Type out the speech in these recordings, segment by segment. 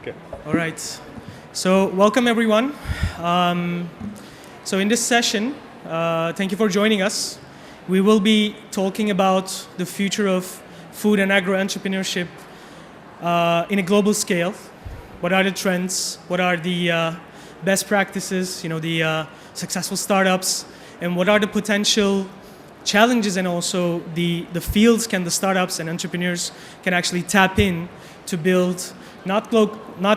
Okay. All right. So welcome everyone. So in this session, thank you for joining us. We will be talking about the future of food and agro-entrepreneurship in a global scale. What are the trends? What are the best practices? The successful startups, and what are the potential challenges, and also the fields can the startups and entrepreneurs can actually tap in to build not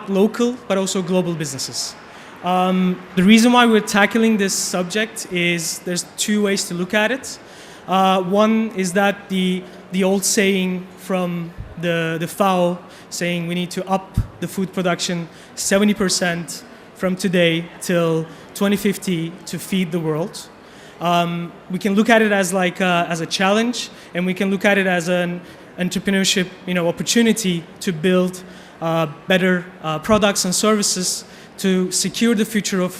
local but also global businesses. The reason why we're tackling this subject is there's two ways to look at it. One is that the old saying from the FAO saying we need to up the food production 70% from today till 2050 to feed the world. We can look at it as as a challenge, and we can look at it as an entrepreneurship opportunity to build better products and services to secure the future of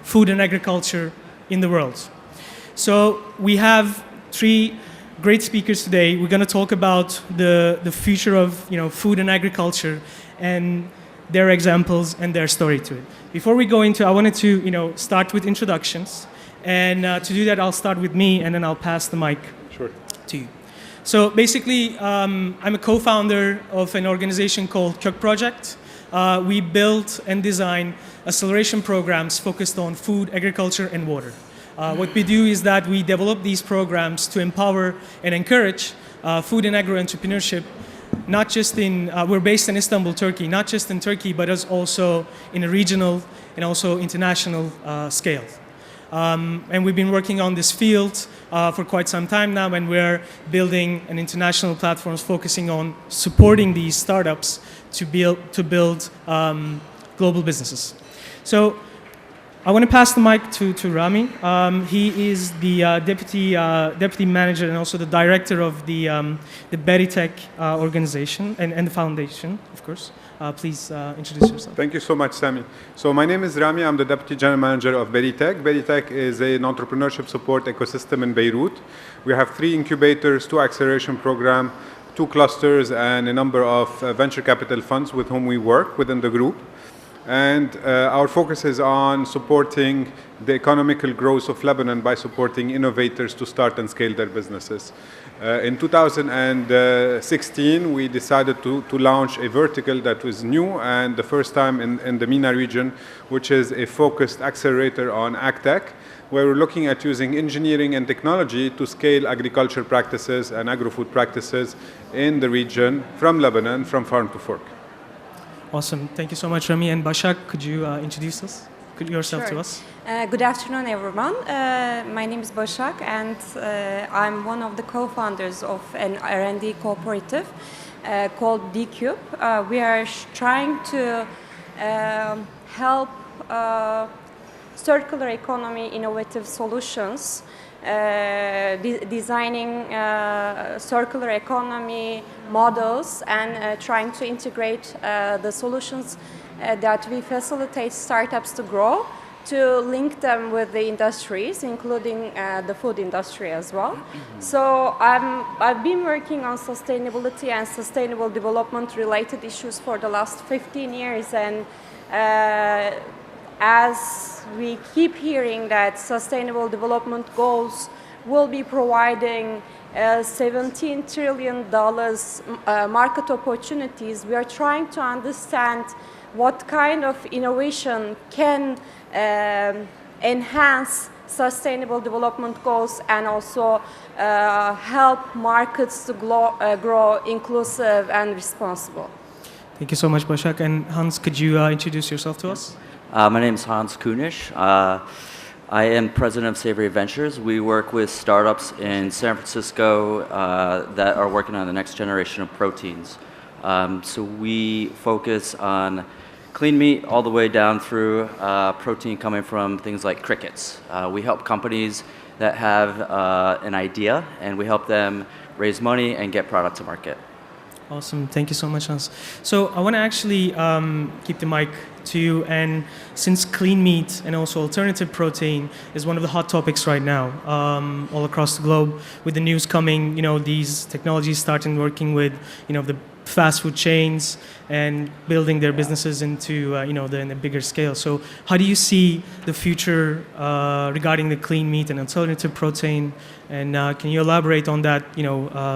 food and agriculture in the world. So we have three great speakers today. We're going to talk about the future of food and agriculture and their examples and their story to it. Before we go into, I wanted to start with introductions, and to do that I'll start with me and then I'll pass the mic to you. So basically, I'm a co-founder of an organization called Kok Projekt. We build and design acceleration programs focused on food, agriculture, and water. What we do is that we develop these programs to empower and encourage food and agro-entrepreneurship, not just we're based in Istanbul, Turkey, not just in Turkey, but also in a regional and also international scale. And we've been working on this field for quite some time now, and we're building an international platform focusing on supporting these startups to build global businesses. So I want to pass the mic to Rami. He is the deputy manager and also the director of the BerryTech organization and the foundation, of course. Please introduce yourself. Thank you so much, Sami. So my name is Rami. I'm the Deputy General Manager of BerryTech. BerryTech is an entrepreneurship support ecosystem in Beirut. We have 3 incubators, 2 acceleration programs, 2 clusters, and a number of venture capital funds with whom we work within the group. And our focus is on supporting the economical growth of Lebanon by supporting innovators to start and scale their businesses. In 2016, we decided to launch a vertical that was new and the first time in the MENA region, which is a focused accelerator on AgTech, where we're looking at using engineering and technology to scale agriculture practices and agro-food practices in the region from Lebanon, from farm to fork. Awesome. Thank you so much, Rami. And Başak, could you introduce yourself to us? Good afternoon, everyone. My name is Başak, and I'm one of the co-founders of an R&D cooperative called D-Cube. We are trying to help circular economy innovative solutions, designing circular economy models and trying to integrate the solutions that we facilitate startups to grow, to link them with the industries, including the food industry as well. So I've been working on sustainability and sustainable development related issues for the last 15 years, and as we keep hearing that sustainable development goals will be providing $17 trillion market opportunities, we are trying to understand what kind of innovation can enhance sustainable development goals and also help markets to grow inclusive and responsible. Thank you so much, Başak. And Hans, could you introduce yourself to us? My name is Hans Kunisch. I am president of Savory Ventures. We work with startups in San Francisco that are working on the next generation of proteins. So we focus on clean meat all the way down through protein coming from things like crickets. We help companies that have an idea, and we help them raise money and get product to market. Awesome. Thank you so much, Hans. So I want to actually keep the mic to you. And since clean meat and also alternative protein is one of the hot topics right now all across the globe, with the news coming, these technologies starting working with, the fast food chains and building their businesses into in a bigger scale. So how do you see the future regarding the clean meat and alternative protein? And can you elaborate on that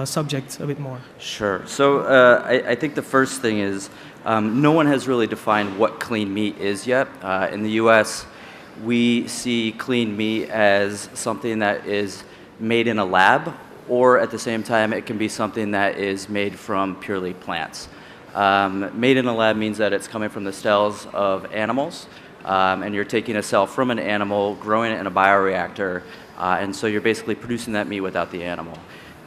subject a bit more? Sure. So I think the first thing is no one has really defined what clean meat is yet. In the U.S., we see clean meat as something that is made in a lab, or at the same time, it can be something that is made from purely plants. Made in a lab means that it's coming from the cells of animals, and you're taking a cell from an animal, growing it in a bioreactor, and so you're basically producing that meat without the animal.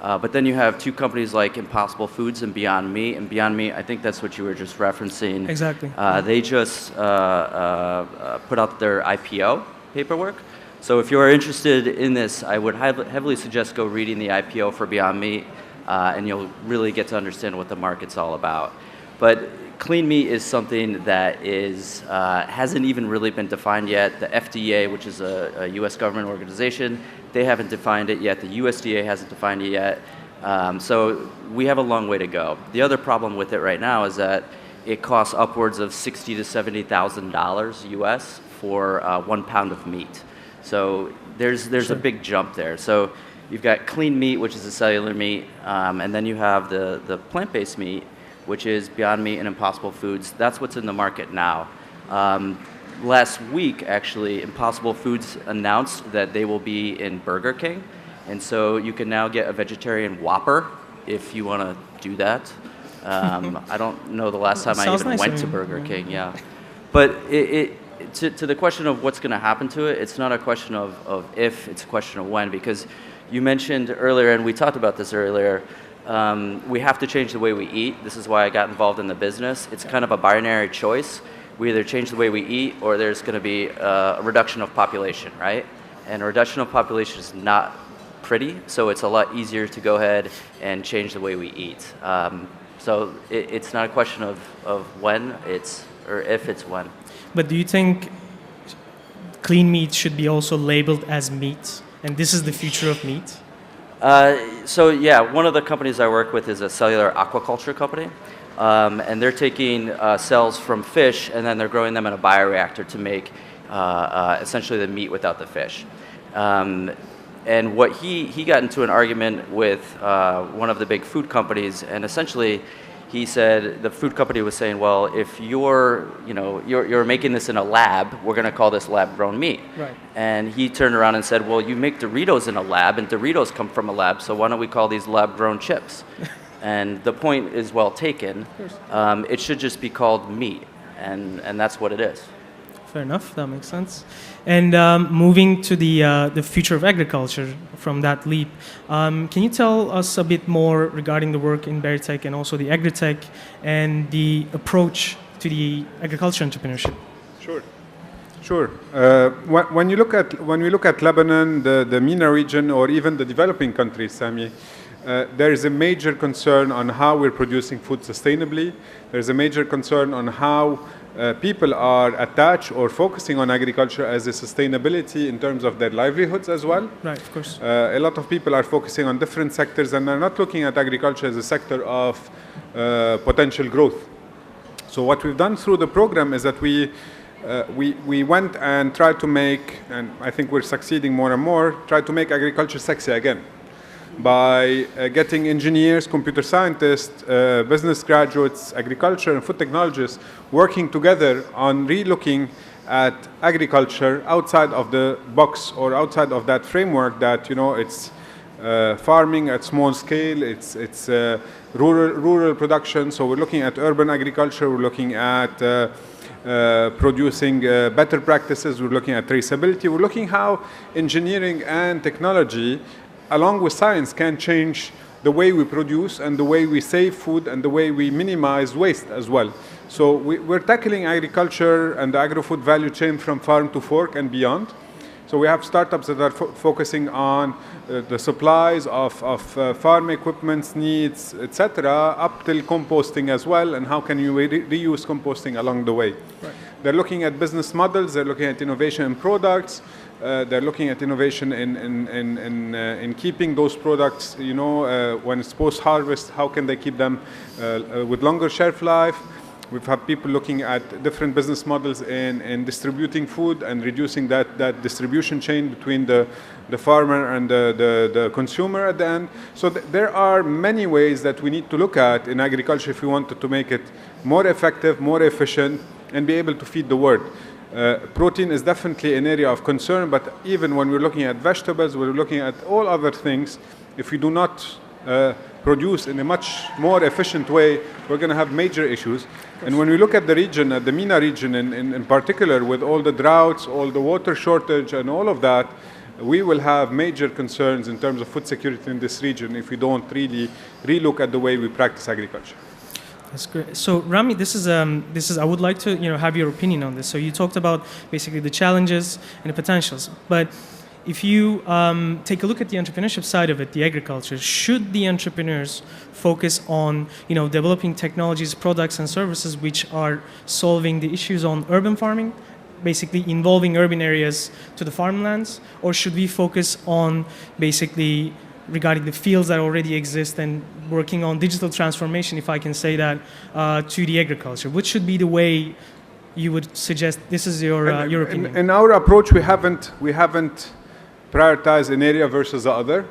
But then you have two companies like Impossible Foods and Beyond Meat, and Beyond Meat, I think that's what you were just referencing. Exactly. They just put out their IPO paperwork. So if you are interested in this, I would heavily suggest go reading the IPO for Beyond Meat, and you'll really get to understand what the market's all about. But clean meat is something that is hasn't even really been defined yet. The FDA, which is a U.S. government organization, they haven't defined it yet. The USDA hasn't defined it yet. So we have a long way to go. The other problem with it right now is that it costs upwards of $60,000 to $70,000 US for 1 pound of meat. So there's a big jump there. So you've got clean meat, which is a cellular meat, and then you have the plant-based meat, which is Beyond Meat and Impossible Foods. That's what's in the market now. Last week, actually, Impossible Foods announced that they will be in Burger King, and so you can now get a vegetarian Whopper if you want to do that. I don't know the last time I even went to Burger King, yeah. But to the question of what's going to happen to it, it's not a question of if, it's a question of when, because you mentioned earlier, and we talked about this earlier, we have to change the way we eat. This is why I got involved in the business. It's kind of a binary choice. We either change the way we eat, or there's going to be a reduction of population, right? And a reduction of population is not pretty, so it's a lot easier to go ahead and change the way we eat. So it's not a question of when, or if, it's when. But do you think clean meat should be also labeled as meat, and this is the future of meat? So yeah, one of the companies I work with is a cellular aquaculture company, and they're taking cells from fish and then they're growing them in a bioreactor to make essentially the meat without the fish. And what he got into an argument with one of the big food companies, and essentially he said the food company was saying, well, if you're making this in a lab, we're going to call this lab-grown meat. Right. And he turned around and said, well, you make Doritos in a lab, and Doritos come from a lab, so why don't we call these lab-grown chips? And the point is well taken. It should just be called meat, and that's what it is. Fair enough, that makes sense. And moving to the future of agriculture from that leap, can you tell us a bit more regarding the work in BerryTech and also the AgriTech and the approach to the agriculture entrepreneurship? Sure. When we look at Lebanon, the MENA region, or even the developing countries, Sami, there is a major concern on how we're producing food sustainably. There is a major concern on how people are attached or focusing on agriculture as a sustainability in terms of their livelihoods as well. Right, of course. A lot of people are focusing on different sectors and are not looking at agriculture as a sector of potential growth. So what we've done through the program is that we went and tried to make, and I think we're succeeding more and more, try to make agriculture sexy again by getting engineers, computer scientists, business graduates, agriculture and food technologists working together on re-looking at agriculture outside of the box or outside of that framework that, it's farming at small scale, it's rural production. So we're looking at urban agriculture, we're looking at producing better practices, we're looking at traceability, we're looking how engineering and technology along with science can change the way we produce and the way we save food and the way we minimize waste as well. So we're tackling agriculture and the agro-food value chain from farm to fork and beyond. So we have startups that are focusing on the supplies of farm equipment needs, etc., up till composting as well, and how can you reuse composting along the way. Right. They're looking at business models, they're looking at innovation in products, They're looking at innovation in keeping those products, when it's post-harvest, how can they keep them with longer shelf life. We've had people looking at different business models in distributing food and reducing that distribution chain between the farmer and the consumer at the end. So there are many ways that we need to look at in agriculture if we wanted to make it more effective, more efficient, and be able to feed the world. Protein is definitely an area of concern, but even when we're looking at vegetables, we're looking at all other things. If we do not produce in a much more efficient way, we're going to have major issues. And when we look at the region, at the MENA region in particular, with all the droughts, all the water shortage, and all of that, we will have major concerns in terms of food security in this region if we don't really relook at the way we practice agriculture. That's great. So Rami, this is I would like to have your opinion on this. So you talked about basically the challenges and the potentials, but if you take a look at the entrepreneurship side of it, the agriculture, should the entrepreneurs focus on developing technologies, products, and services which are solving the issues on urban farming, basically involving urban areas to the farmlands, or should we focus on basically regarding the fields that already exist and working on digital transformation, if I can say that, to the agriculture? Which should be the way you would suggest? This is your opinion. In our approach, we haven't prioritized an area versus the other.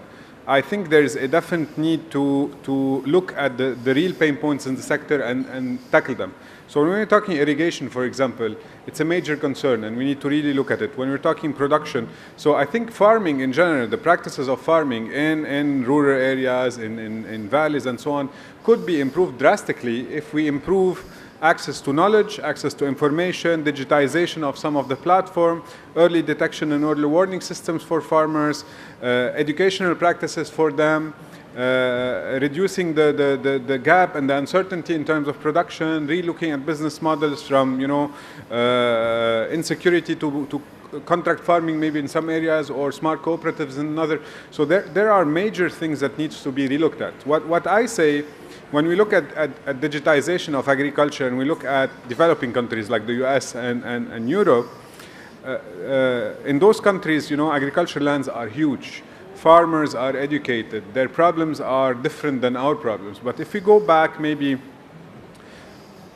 I think there is a definite need to look at the real pain points in the sector and tackle them. So when we're talking irrigation, for example, it's a major concern and we need to really look at it. When we're talking production, so I think farming in general, the practices of farming in rural areas, in valleys and so on, could be improved drastically if we improve access to knowledge, access to information, digitization of some of the platform, early detection and early warning systems for farmers, educational practices for them, reducing the gap and the uncertainty in terms of production, relooking at business models from insecurity to contract farming maybe in some areas, or smart cooperatives in another. So there are major things that needs to be relooked at. What I say, when we look at digitization of agriculture and we look at developing countries like the US and Europe, in those countries, agricultural lands are huge. Farmers are educated. Their problems are different than our problems. But if we go back maybe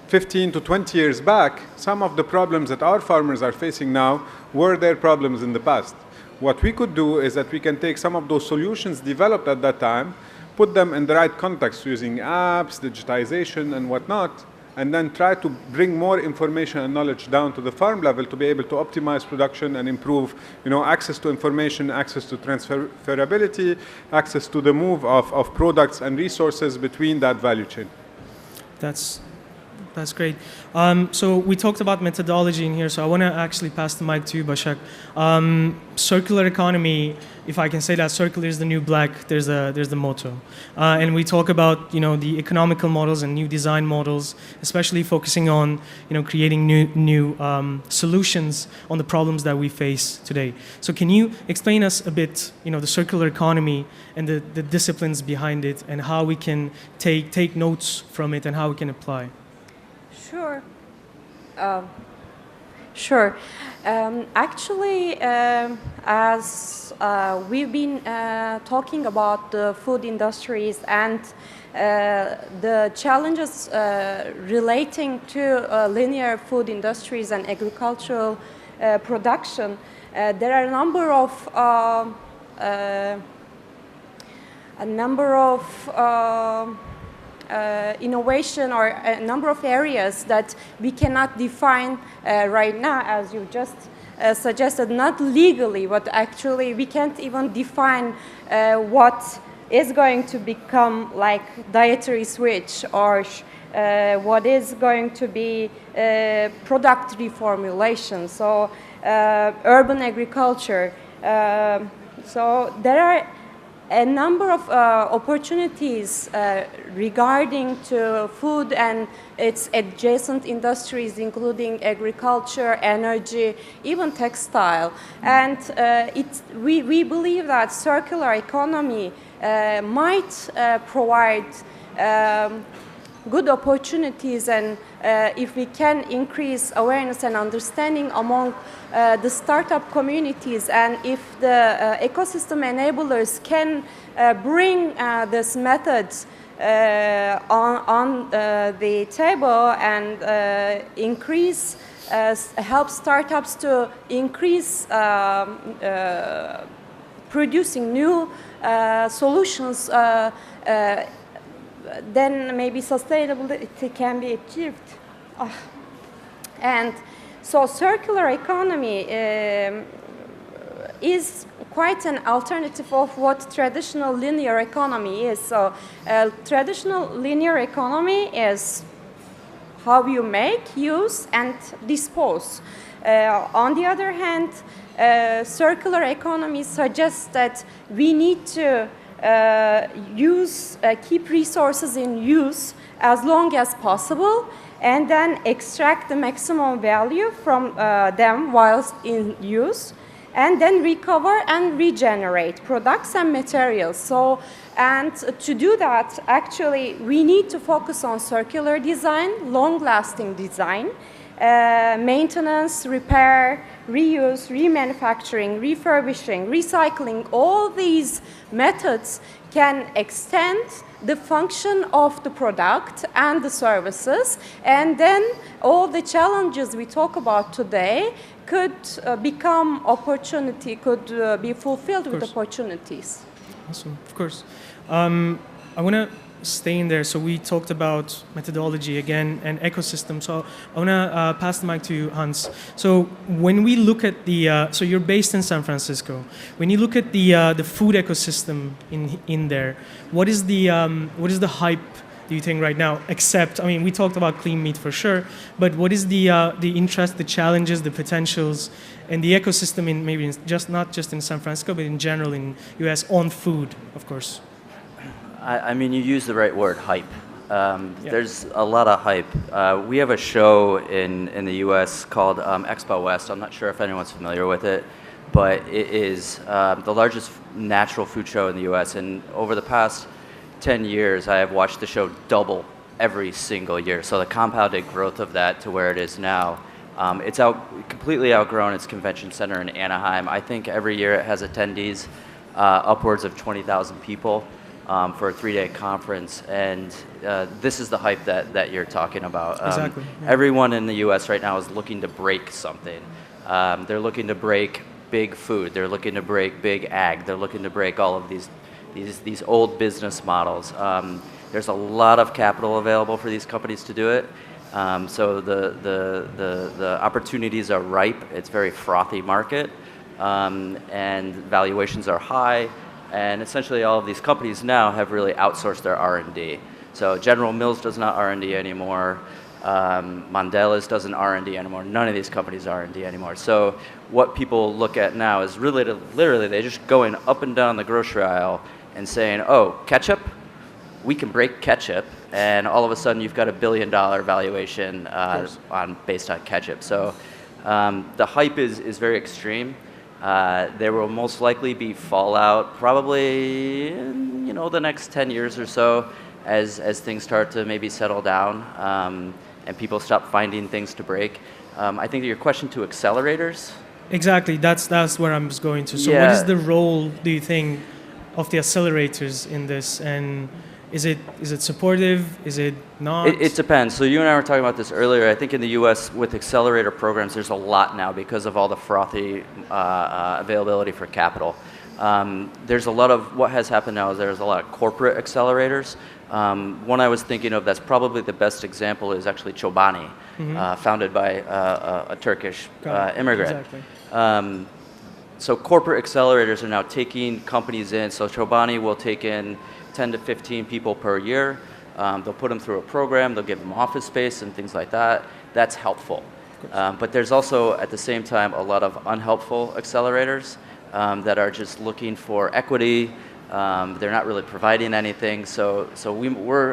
15 to 20 years back, some of the problems that our farmers are facing now were their problems in the past. What we could do is that we can take some of those solutions developed at that time, put them in the right context using apps, digitization, and whatnot, and then try to bring more information and knowledge down to the farm level to be able to optimize production and improve, access to information, access to transferability, access to the move of products and resources between that value chain. That's great. So we talked about methodology in here, so I want to actually pass the mic to you, Bashak. Circular economy, if I can say that, circular is the new black, there's the motto. And we talk about, the economical models and new design models, especially focusing on, creating new solutions on the problems that we face today. So can you explain us a bit, the circular economy and the disciplines behind it, and how we can take notes from it and how we can apply? Sure. Actually, as we've been talking about the food industries and the challenges relating to linear food industries and agricultural production, there are a number of innovation or a number of areas that we cannot define right now, as you just suggested, not legally, but actually we can't even define what is going to become like dietary switch, or what is going to be product reformulation, so urban agriculture. So there are a number of opportunities regarding to food and its adjacent industries, including agriculture, energy, even textile. And we believe that circular economy might provide good opportunities, and if we can increase awareness and understanding among the startup communities, and if the ecosystem enablers can bring this methods on the table and increase, help startups to increase producing new solutions, then maybe sustainability can be achieved. And so circular economy is quite an alternative of what traditional linear economy is. So traditional linear economy is how you make, use, and dispose. On the other hand, circular economy suggests that we need to keep resources in use as long as possible, and then extract the maximum value from them whilst in use, and then recover and regenerate products and materials. So, and to do that, actually, we need to focus on circular design, long-lasting design, maintenance, repair, reuse, remanufacturing, refurbishing, recycling. All these methods can extend the function of the product and the services, and then all the challenges we talk about today could become opportunity, could be fulfilled with opportunities. Awesome, of course. I want to stay in there. So we talked about methodology again and ecosystem. So I want to pass the mic to you, Hans. So when we look at the, so you're based in San Francisco. When you look at the food ecosystem in there, what is the hype, do you think, right now? Except, I mean, we talked about clean meat for sure, but what is the interest, the challenges, the potentials, and the ecosystem in maybe not just in San Francisco, but in general in US on food, of course? I mean, you use the right word, hype. There's a lot of hype. We have a show in the US called Expo West. I'm not sure if anyone's familiar with it, but it is the largest natural food show in the US. And over the past 10 years, I have watched the show double every single year. So the compounded growth of that to where it is now, it's completely outgrown its convention center in Anaheim. I think every year it has attendees upwards of 20,000 people. For a 3-day conference, and this is the hype that you're talking about. Exactly. Yeah. Everyone in the U.S. right now is looking to break something. They're looking to break big food. They're looking to break big ag. They're looking to break all of these old business models. There's a lot of capital available for these companies to do it. So the opportunities are ripe. It's a very frothy market, and valuations are high. And essentially all of these companies now have really outsourced their R&D. So General Mills does not R&D anymore. Mondelez doesn't R&D anymore. None of these companies R&D anymore. So what people look at now is really literally they just going up and down the grocery aisle and saying, oh, ketchup? We can break ketchup. And all of a sudden you've got $1 billion valuation based on ketchup. So the hype is very extreme. There will most likely be fallout probably in the next 10 years or so as things start to maybe settle down and people stop finding things to break. I think your question to accelerators? Exactly, that's where I'm going to. So what is the role, do you think, of the accelerators in this? And is it supportive? Is it not? It depends. So you and I were talking about this earlier. I think in the U.S. with accelerator programs, there's a lot now because of all the frothy availability for capital. There's a lot of, what has happened now is there's a lot of corporate accelerators. One I was thinking of that's probably the best example is actually Chobani, founded by a Turkish immigrant. Exactly. So corporate accelerators are now taking companies in. So Chobani will take in 10 to 15 people per year. They'll put them through a program. They'll give them office space and things like that. That's helpful. But there's also, at the same time, a lot of unhelpful accelerators that are just looking for equity. They're not really providing anything. So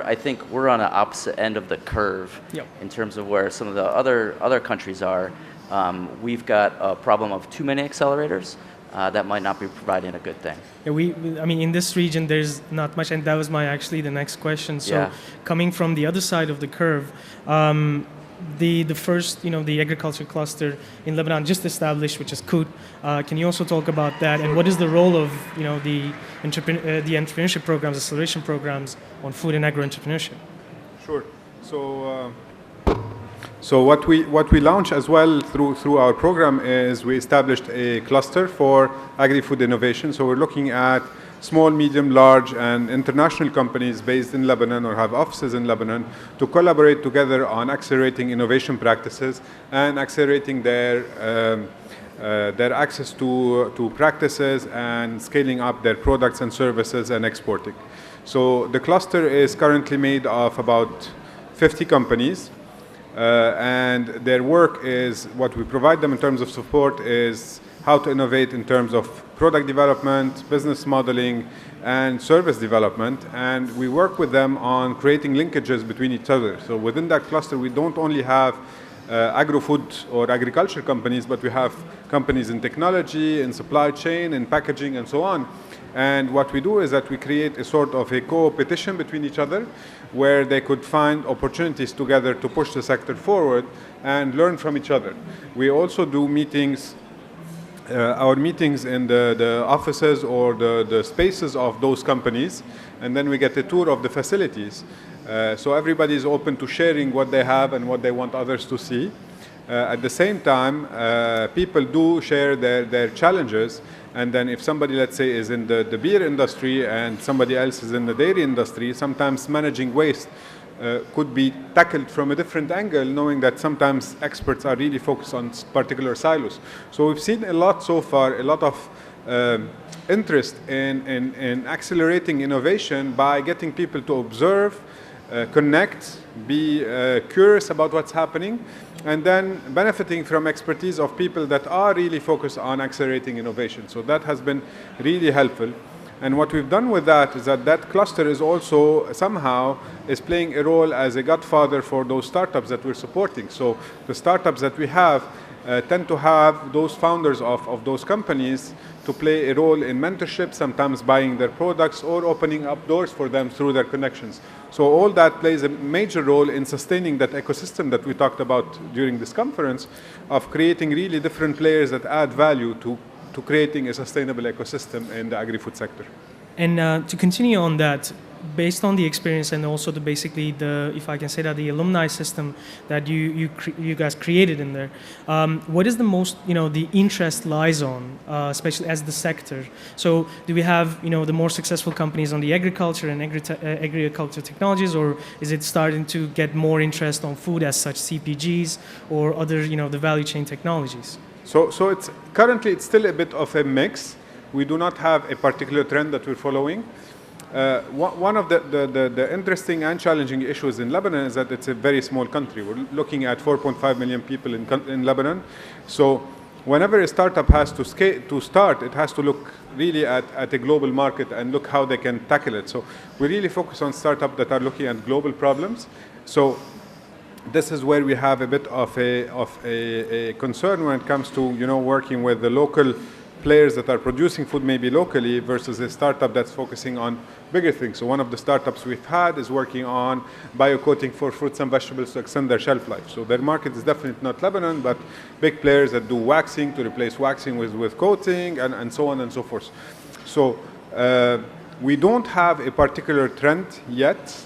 I think we're on the opposite end of the curve in terms of where some of the other countries are. We've got a problem of too many accelerators. that might not be providing a good thing. Yeah, I mean, in this region, there's not much, and that was actually the next question. So, Yeah. coming from the other side of the curve, the first, the agriculture cluster in Lebanon just established, which is Kut. Can you also talk about that, and what is the role of, the entrepreneurship programs, acceleration programs on food and agro-entrepreneurship? Sure. So what we launch as well through our program is we established a cluster for agri-food innovation. So we're looking at small, medium, large, and international companies based in Lebanon or have offices in Lebanon to collaborate together on accelerating innovation practices and accelerating their access to practices and scaling up their products and services and exporting. So the cluster is currently made of about 50 companies. And their work is, what we provide them in terms of support is how to innovate in terms of product development, business modeling, and service development. And we work with them on creating linkages between each other. So within that cluster, we don't only have agro-food or agriculture companies, but we have companies in technology, in supply chain, in packaging, and so on. And what we do is that we create a sort of a co-opetition between each other where they could find opportunities together to push the sector forward and learn from each other. We also do meetings, our meetings in the offices or the spaces of those companies, and then we get a tour of the facilities. So everybody is open to sharing what they have and what they want others to see. At the same time, people do share their challenges. And then if somebody, let's say, is in the beer industry and somebody else is in the dairy industry, sometimes managing waste could be tackled from a different angle, knowing that sometimes experts are really focused on particular silos. So we've seen a lot so far, a lot of interest in accelerating innovation by getting people to observe, connect, be curious about what's happening, and then benefiting from expertise of people that are really focused on accelerating innovation. So that has been really helpful. And what we've done with that is that cluster is also somehow is playing a role as a godfather for those startups that we're supporting. So the startups that we have tend to have those founders of those companies to play a role in mentorship, sometimes buying their products or opening up doors for them through their connections. So all that plays a major role in sustaining that ecosystem that we talked about during this conference of creating really different players that add value to creating a sustainable ecosystem in the agri-food sector. And to continue on that, based on the experience and also basically if I can say that, the alumni system that you guys created in there, what is the most, the interest lies on, especially as the sector? So do we have, the more successful companies on the agriculture and agriculture technologies, or is it starting to get more interest on food as such, CPGs or other, the value chain technologies? So it's currently it's still a bit of a mix. We do not have a particular trend that we're following. One of the interesting and challenging issues in Lebanon is that it's a very small country. We're looking at 4.5 million people in Lebanon. So whenever a startup has to start, it has to look really at a global market and look how they can tackle it. So we really focus on startups that are looking at global problems. So this is where we have a bit of a concern when it comes to working with the local players that are producing food maybe locally versus a startup that's focusing on bigger things. So one of the startups we've had is working on biocoating for fruits and vegetables to extend their shelf life. So their market is definitely not Lebanon, but big players that do waxing to replace waxing with coating and so on and so forth. So we don't have a particular trend yet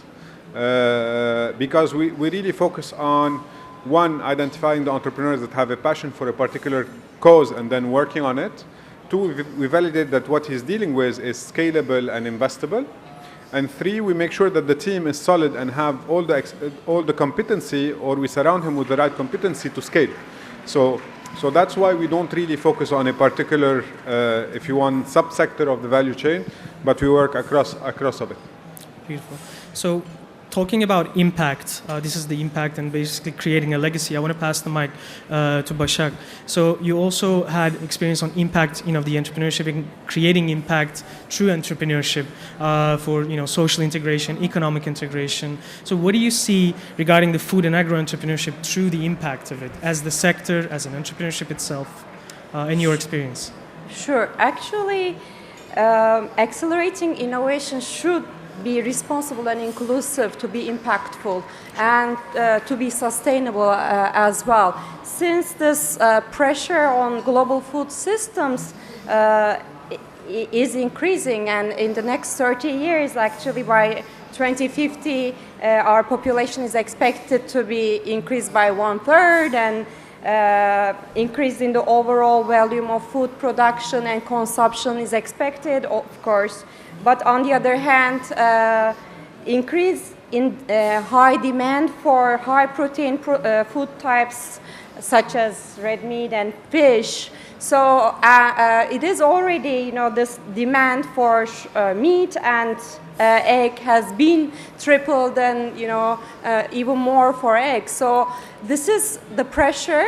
because we really focus on, one, identifying the entrepreneurs that have a passion for a particular cause and then working on it. Two, we validate that what he's dealing with is scalable and investable. And three, we make sure that the team is solid and have all the competency, or we surround him with the right competency to scale. So that's why we don't really focus on a particular, if you want, subsector of the value chain, but we work across of it. Beautiful. So talking about impact, this is the impact and basically creating a legacy. I want to pass the mic to Bashak. So you also had experience on impact, the entrepreneurship and creating impact through entrepreneurship for social integration, economic integration. So what do you see regarding the food and agro-entrepreneurship through the impact of it as the sector, as an entrepreneurship itself, in your experience? Sure. Actually, accelerating innovation should be responsible and inclusive to be impactful and to be sustainable as well. Since this pressure on global food systems is increasing, and in the next 30 years, actually by 2050, our population is expected to be increased by 1/3, and increase in the overall volume of food production and consumption is expected, of course. But on the other hand, increase in high demand for high protein food types such as red meat and fish. So it is already, this demand for meat and egg has been tripled, and even more for eggs. So this is the pressure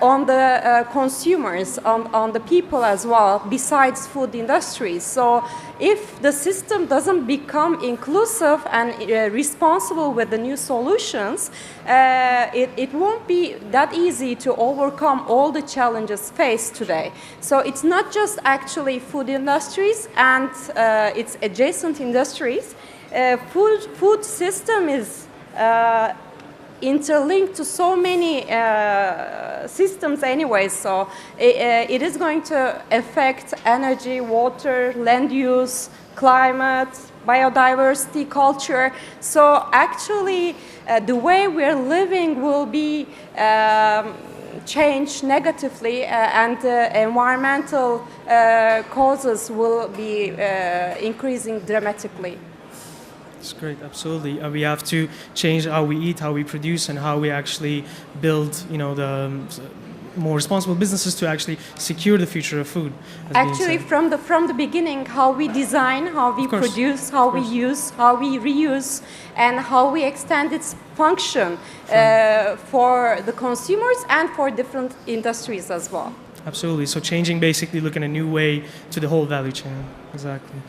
on the consumers, on the people as well, besides food industries. So if the system doesn't become inclusive and responsible with the new solutions, it won't be that easy to overcome all the challenges faced today. So it's not just actually food industries and its adjacent industries. Food system is interlinked to so many systems anyway, so it is going to affect energy, water, land use, climate, biodiversity, culture. So actually the way we're living will be changed negatively, and environmental causes will be increasing dramatically. That's great, absolutely. We have to change how we eat, how we produce, and how we actually build, the more responsible businesses to actually secure the future of food. Actually, from the beginning, how we design, how we produce, how we use, how we reuse, and how we extend its function for the consumers and for different industries as well. Absolutely. So changing, basically looking a new way to the whole value chain. Exactly.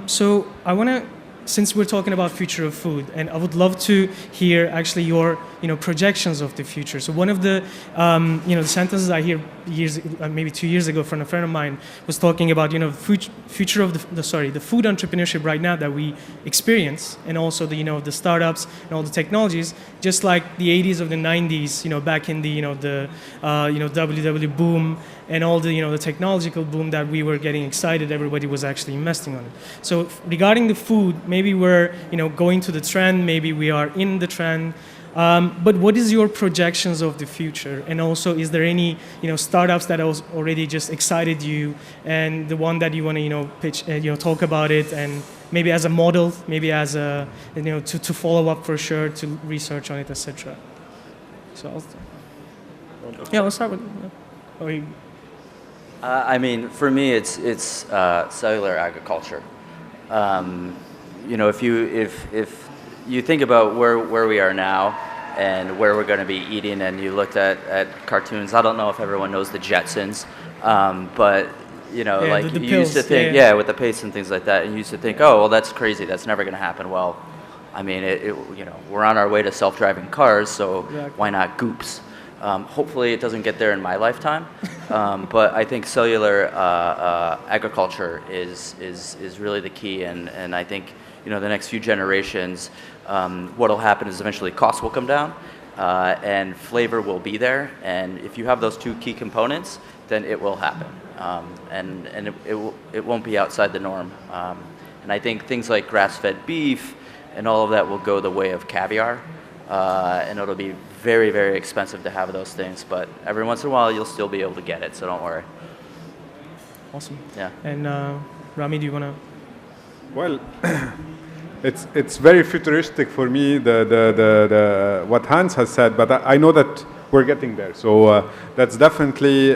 So I want to, since we're talking about future of food, and I would love to hear actually your projections of the future. So one of the the sentences I hear maybe 2 years ago from a friend of mine was talking about future of the food entrepreneurship right now that we experience, and also the startups and all the technologies, just like the 80s of the 90s, back in the WW boom and all the technological boom that we were getting excited, everybody was actually investing on it. So regarding the food, maybe we're going to the trend, maybe we are in the trend. But what is your projections of the future? And also, is there any startups that already just excited you, and the one that you want to pitch, talk about it, and maybe as a model, maybe as a to follow up for sure, to research on it, etc. So let's start with. I mean, for me, it's cellular agriculture. If you think about where we are now and where we're going to be eating, and you looked at cartoons, I don't know if everyone knows the Jetsons, but like the you pills, used to think, with the paste and things like that, and you used to think, oh, well, that's crazy, that's never going to happen. Well, I mean, we're on our way to self-driving cars, so why not goops? Hopefully it doesn't get there in my lifetime, but I think cellular agriculture is really the key, and I think the next few generations, what will happen is eventually costs will come down, and flavor will be there, and if you have those two key components, then it will happen, and it won't be outside the norm, and I think things like grass-fed beef and all of that will go the way of caviar, and it'll be very, very expensive to have those things, but every once in a while you'll still be able to get it, so don't worry. Awesome. Yeah. And Rami, do you want to? Well, it's very futuristic for me, the what Hans has said, but I know that we're getting there. So that's definitely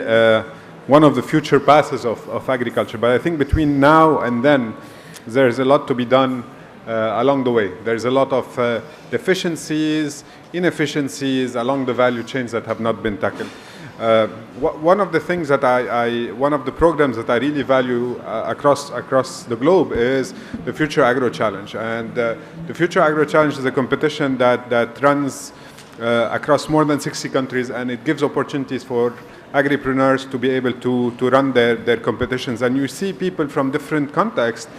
one of the future passes of agriculture. But I think between now and then, there's a lot to be done along the way. There's a lot of deficiencies, inefficiencies along the value chains that have not been tackled. One of the things that one of the programs that I really value across the globe is the Future Agro Challenge. And the Future Agro Challenge is a competition that runs across more than 60 countries, and it gives opportunities for agripreneurs to be able to run their competitions. And you see people from different contexts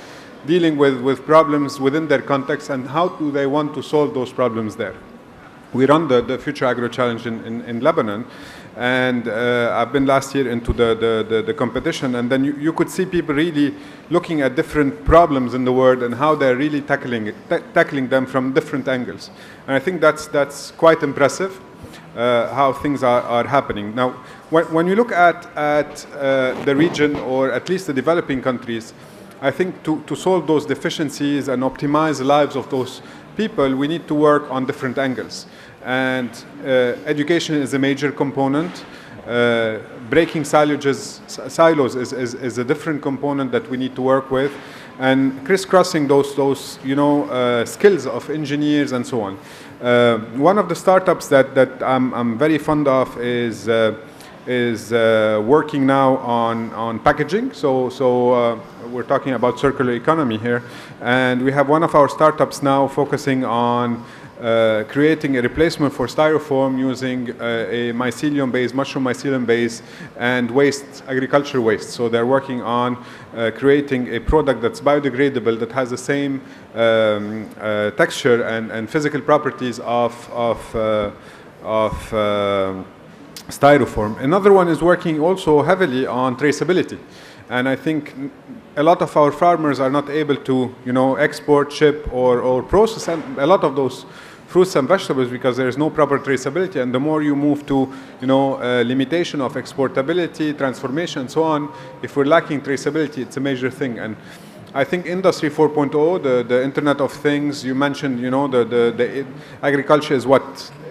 dealing with problems within their context, and how do they want to solve those problems there. We run the Future Agro Challenge in Lebanon, and I've been last year into the competition, and then you could see people really looking at different problems in the world and how they're really tackling them from different angles. And I think that's quite impressive, how things are happening. Now, when you look at the region, or at least the developing countries, I think to solve those deficiencies and optimize the lives of those people, we need to work on different angles. And education is a major component. Breaking silos is a different component that we need to work with, and crisscrossing those skills of engineers and so on. One of the startups that I'm very fond of is working now on packaging. So we're talking about circular economy here, and we have one of our startups now focusing on creating a replacement for styrofoam using a mushroom mycelium base, and agriculture waste. So they're working on creating a product that's biodegradable, that has the same texture and physical properties of styrofoam. Another one is working also heavily on traceability. And I think a lot of our farmers are not able to, export, ship, or process a lot of those fruits and vegetables because there is no proper traceability. And the more you move to, limitation of exportability, transformation, and so on, if we're lacking traceability, it's a major thing. And I think Industry 4.0, the Internet of Things, you mentioned, the agriculture is what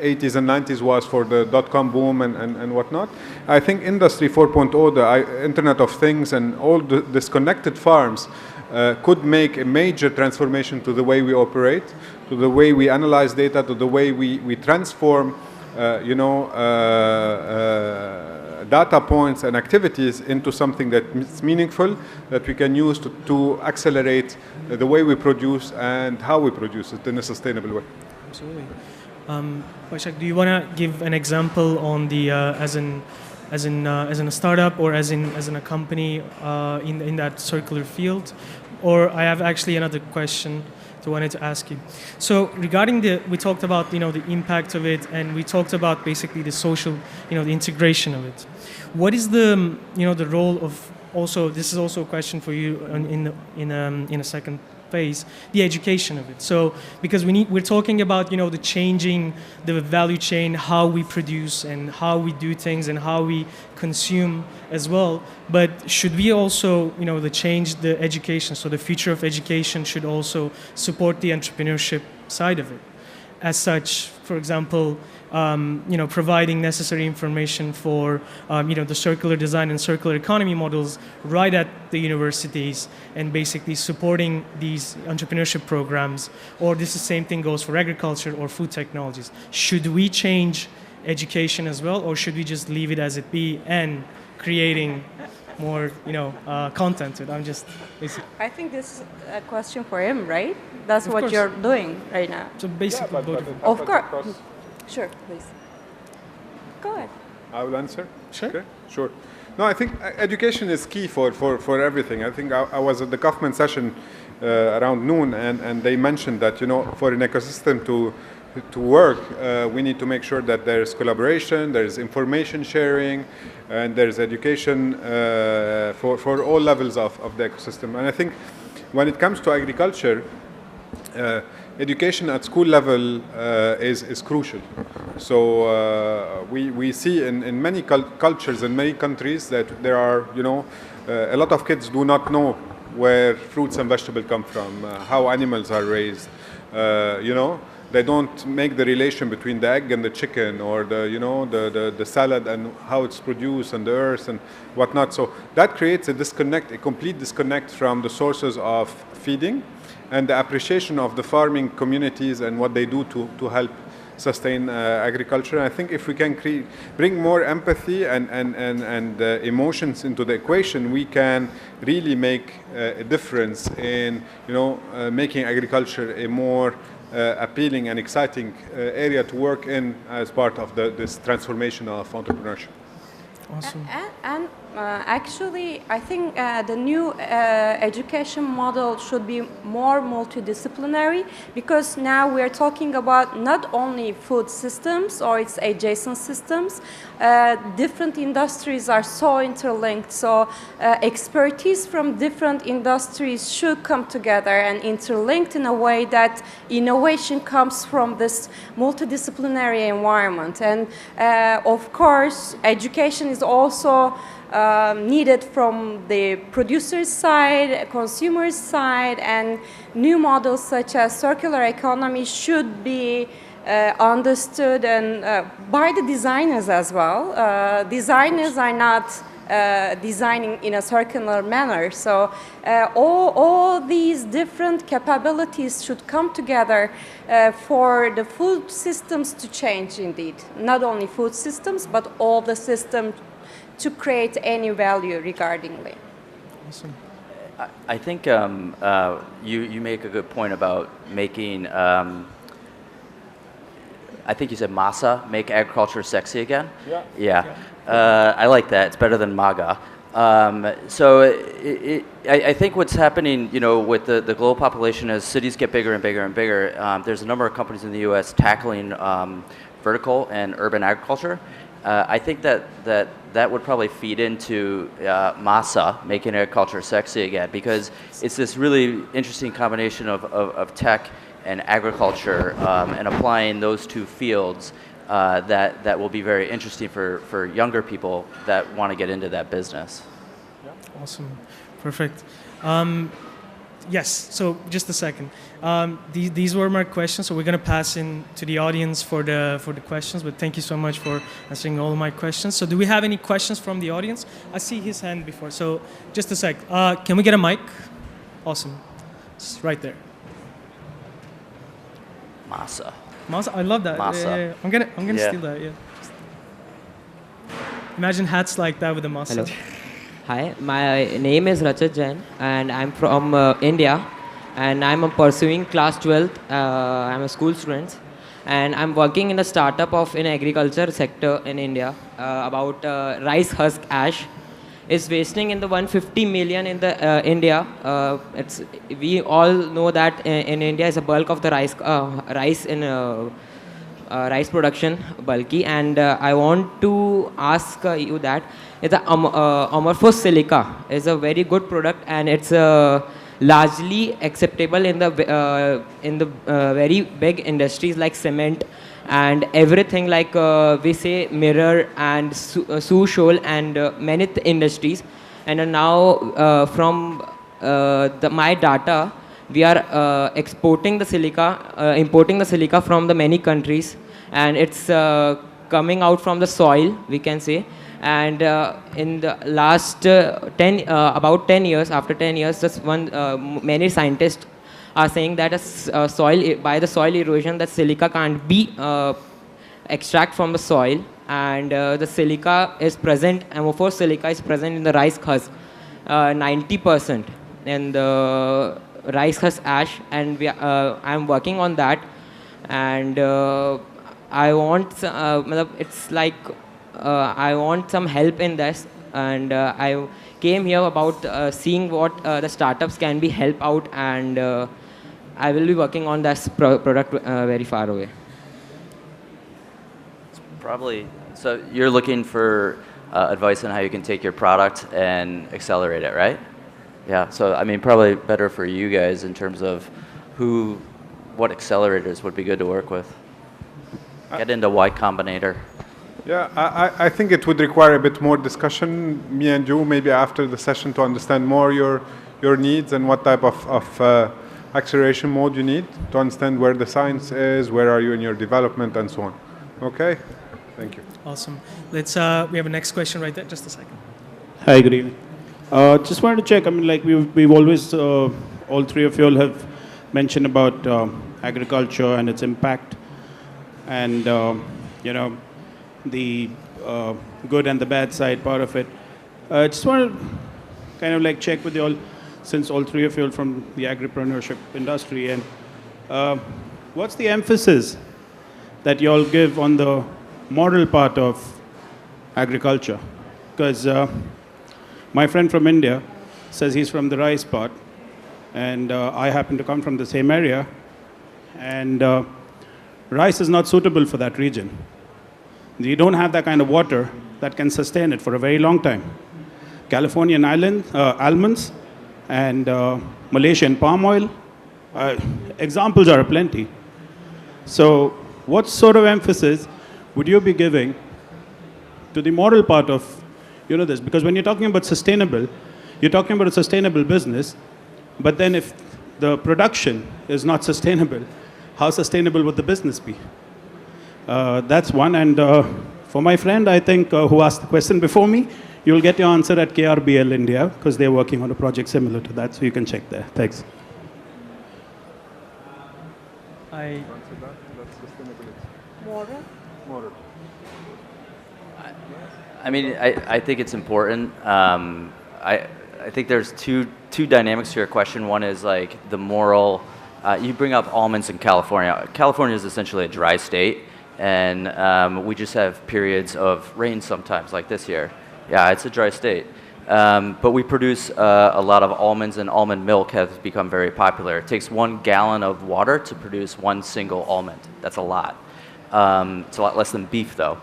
80s and 90s was for the dot-com boom and whatnot. I think Industry 4.0, the Internet of Things, and all the disconnected farms could make a major transformation to the way we operate, to the way we analyze data, to the way we transform, data points and activities into something that's meaningful, that we can use to accelerate the way we produce and how we produce it in a sustainable way. Absolutely. Wojciech, do you want to give an example on the as in a startup, or as in a company in that circular field? Or I have actually another question I wanted to ask you. So regarding we talked about the impact of it, and we talked about basically the social, the integration of it. What is the the role of, also this is also a question for you in a second phase, the education of it. So because we're talking about the changing the value chain, how we produce and how we do things and how we consume as well. But should we also change the education? So the future of education should also support the entrepreneurship side of it. As such, for example, providing necessary information for the circular design and circular economy models right at the universities, and basically supporting these entrepreneurship programs. Or the same thing goes for agriculture or food technologies. Should we change education as well, or should we just leave it as it be and creating more content? I'm just basically. I think this is a question for him, right? That's Of what course. you're doing right now. So basically, both of them. Of course. Sure, please. Go ahead. I will answer. Sure. Okay, sure. No, I think education is key for everything. I think I was at the Kaufman session around noon, and they mentioned that for an ecosystem to work, we need to make sure that there's collaboration, there's information sharing, and there's education for all levels of the ecosystem. And I think when it comes to agriculture, education at school level is crucial. So we see in many cultures in many countries that there are a lot of kids do not know where fruits and vegetables come from, how animals are raised. They don't make the relation between the egg and the chicken, or the salad and how it's produced, and the earth and whatnot. So that creates a complete disconnect from the sources of feeding and the appreciation of the farming communities and what they do to help sustain agriculture. And I think if we can bring more empathy and emotions into the equation, we can really make a difference in making agriculture a more appealing and exciting area to work in as part of this transformation of entrepreneurship. Awesome. And actually, I think the new education model should be more multidisciplinary, because now we're talking about not only food systems or its adjacent systems. Different industries are so interlinked, so expertise from different industries should come together and interlinked in a way that innovation comes from this multidisciplinary environment. And of course, education is also needed from the producer's side, consumer's side, and new models such as circular economy should be understood and by the designers as well. Designers are not designing in a circular manner, so all these different capabilities should come together for the food systems to change indeed. Not only food systems, but all the systems to create any value regardingly. Awesome. I think you make a good point about making, I think you said MASA, make agriculture sexy again? Yeah. I like that. It's better than MAGA. I think what's happening, with the global population as cities get bigger and bigger and bigger, there's a number of companies in the U.S. tackling vertical and urban agriculture. I think that would probably feed into MASA, making agriculture sexy again, because it's this really interesting combination of tech and agriculture, and applying those two fields that will be very interesting for younger people that want to get into that business. Awesome. Perfect. Yes, so just a second. These were my questions, so we're going to pass in to the audience for the questions, but thank you so much for answering all of my questions. So do we have any questions from the audience? I see his hand before, so just a sec. Can we get a mic? Awesome. It's right there. MASA. MASA, I love that. MASA. Yeah. I'm gonna steal that, yeah. Imagine hats like that with a MASA. Hello. Hi, my name is Rachit Jain and I'm from India, and I'm pursuing class 12th. I'm a school student and I'm working in a startup in agriculture sector in India about rice husk ash. It's wasting in the 150 million in the India. We all know that in India is a bulk of the rice in rice production bulky, and I want to ask you that it's amorphous silica is a very good product, and it's largely acceptable in the very big industries like cement and everything, like we say mirror and shoe sole and many industries. And now from my data, we are exporting the silica, importing the silica from the many countries, and it's coming out from the soil, we can say. And in the last about 10 years, after 10 years, just many scientists are saying that by the soil erosion, that silica can't be extract from the soil, and the silica is present, amorphous silica is present in the rice husk, 90% in the rice husk ash, and I'm working on that, and I want it's like I want some help in this, and I came here about seeing what the startups can be help out, and I will be working on this product very far away. Probably. So you're looking for advice on how you can take your product and accelerate it, right? Yeah. So I mean, probably better for you guys in terms of what accelerators would be good to work with. Get into Y Combinator. Yeah, I think it would require a bit more discussion, me and you, maybe after the session, to understand more your needs and what type of acceleration mode you need, to understand where the science is, where are you in your development, and so on. Okay? Thank you. Awesome. Let's we have a next question right there. Just a second. Hi, good evening. Just wanted to check. I mean, like we've always all three of you all have mentioned about agriculture and its impact, and the good and the bad side part of it. Just want to kind of like check with you all, since all three of you are from the agripreneurship industry, and what's the emphasis that you all give on the moral part of agriculture? Because my friend from India says he's from the rice part, and I happen to come from the same area, and rice is not suitable for that region. You don't have that kind of water that can sustain it for a very long time. Californian almonds and Malaysian palm oil, examples are aplenty. So what sort of emphasis would you be giving to the moral part of this? Because when you're talking about sustainable, you're talking about a sustainable business, but then if the production is not sustainable, how sustainable would the business be? That's one. And for my friend, I think, who asked the question before me, you'll get your answer at KRBL India, because they're working on a project similar to that, so you can check there. Thanks. Moral? I mean, I think it's important. I think there's two dynamics to your question. One is like the moral. You bring up almonds in California. California is essentially a dry state, and we just have periods of rain sometimes, like this year. Yeah, it's a dry state. But we produce a lot of almonds, and almond milk has become very popular. It takes 1 gallon of water to produce 1 single almond. That's a lot. It's a lot less than beef, though.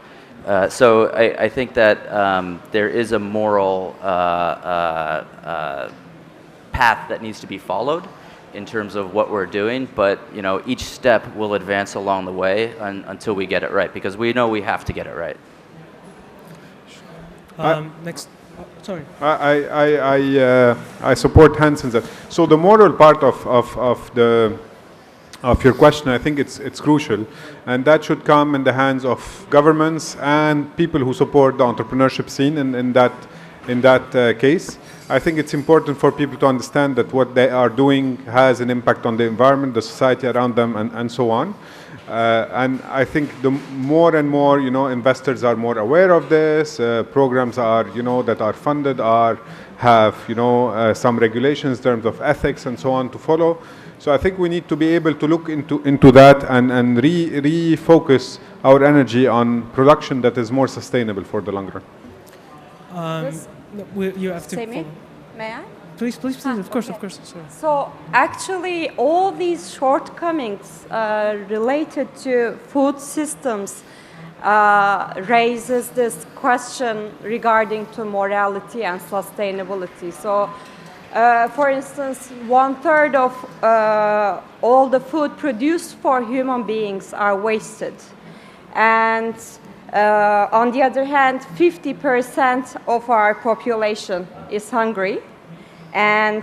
So I think that there is a moral path that needs to be followed in terms of what we're doing, but each step will advance along the way until we get it right, because we know we have to get it right. Next. Sorry. I support Hans in that. So the moral part of your question, I think it's crucial, and that should come in the hands of governments and people who support the entrepreneurship scene. In that case, I think it's important for people to understand that what they are doing has an impact on the environment, the society around them, and so on. And I think the more and more, investors are more aware of this. Programs are, that are funded have, some regulations in terms of ethics and so on to follow. So I think we need to be able to look into that and refocus our energy on production that is more sustainable for the long run. You have to. May I? Please, of course. Sorry. So actually, all these shortcomings related to food systems raises this question regarding to morality and sustainability. So, for instance, 1/3 of all the food produced for human beings are wasted, and on the other hand, 50% of our population is hungry, and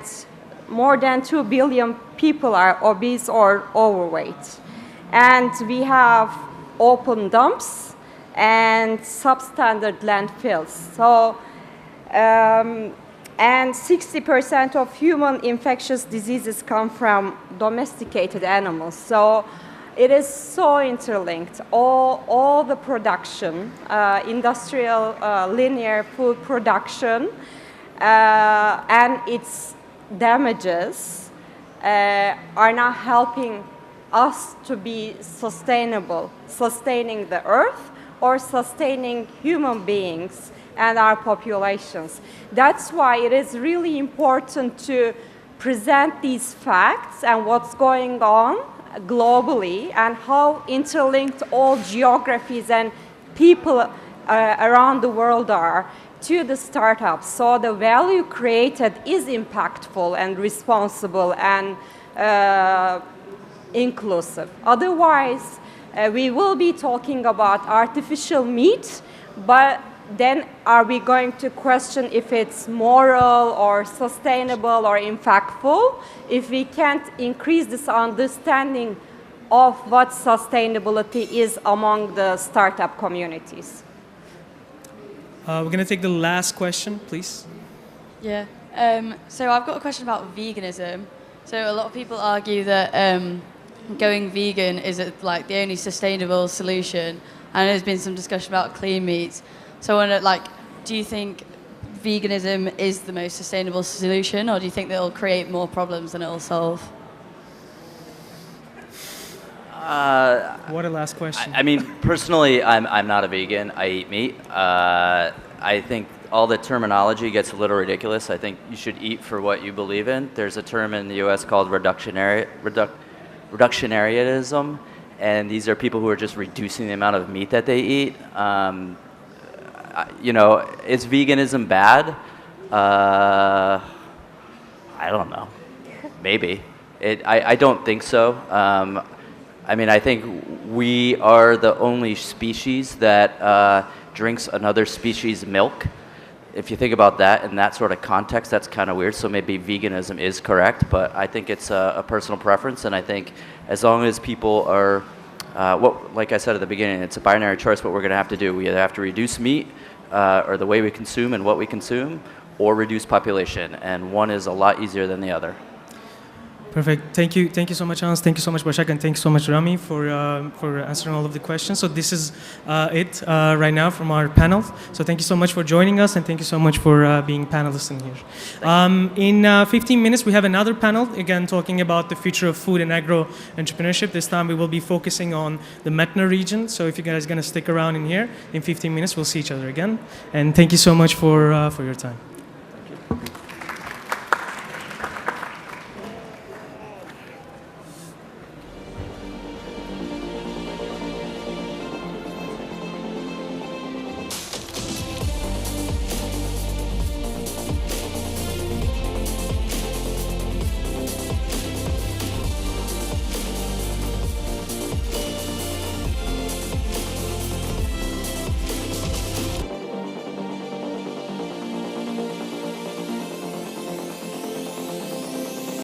more than 2 billion people are obese or overweight. And we have open dumps and substandard landfills. So, and 60% of human infectious diseases come from domesticated animals. So it is so interlinked. All the production, industrial linear food production, and its damages are not helping us to be sustainable, sustaining the earth or sustaining human beings and our populations. That's why it is really important to present these facts and what's going on globally and how interlinked all geographies and people around the world are to the startups. So the value created is impactful and responsible and inclusive. Otherwise, we will be talking about artificial meat, but then are we going to question if it's moral or sustainable or impactful if we can't increase this understanding of what sustainability is among the startup communities? We're going to take the last question, please. Yeah. So I've got a question about veganism. So a lot of people argue that going vegan is like the only sustainable solution, and there's been some discussion about clean meats. So I wonder, do you think veganism is the most sustainable solution, or do you think that it'll create more problems than it'll solve? What a last question. I mean, personally, I'm not a vegan. I eat meat. I think all the terminology gets a little ridiculous. I think you should eat for what you believe in. There's a term in the U.S. called reductionarianism, and these are people who are just reducing the amount of meat that they eat. You know, is veganism bad? I don't know. Maybe. I don't think so. I mean, I think we are the only species that drinks another species' milk. If you think about that in that sort of context, that's kind of weird. So maybe veganism is correct, but I think it's a personal preference. And I think as long as people are, like I said at the beginning, it's a binary choice what we're going to have to do. We either have to reduce meat or the way we consume and what we consume, or reduce population. And one is a lot easier than the other. Perfect. Thank you so much, Hans. Thank you so much, Başak, and thank you so much, Rami, for answering all of the questions. So this is it right now from our panel. So thank you so much for joining us, and thank you so much for being panelists in here. In 15 minutes, we have another panel, again, talking about the future of food and agro-entrepreneurship. This time, we will be focusing on the Metna region. So if you guys are going to stick around in here, in 15 minutes, we'll see each other again. And thank you so much for your time.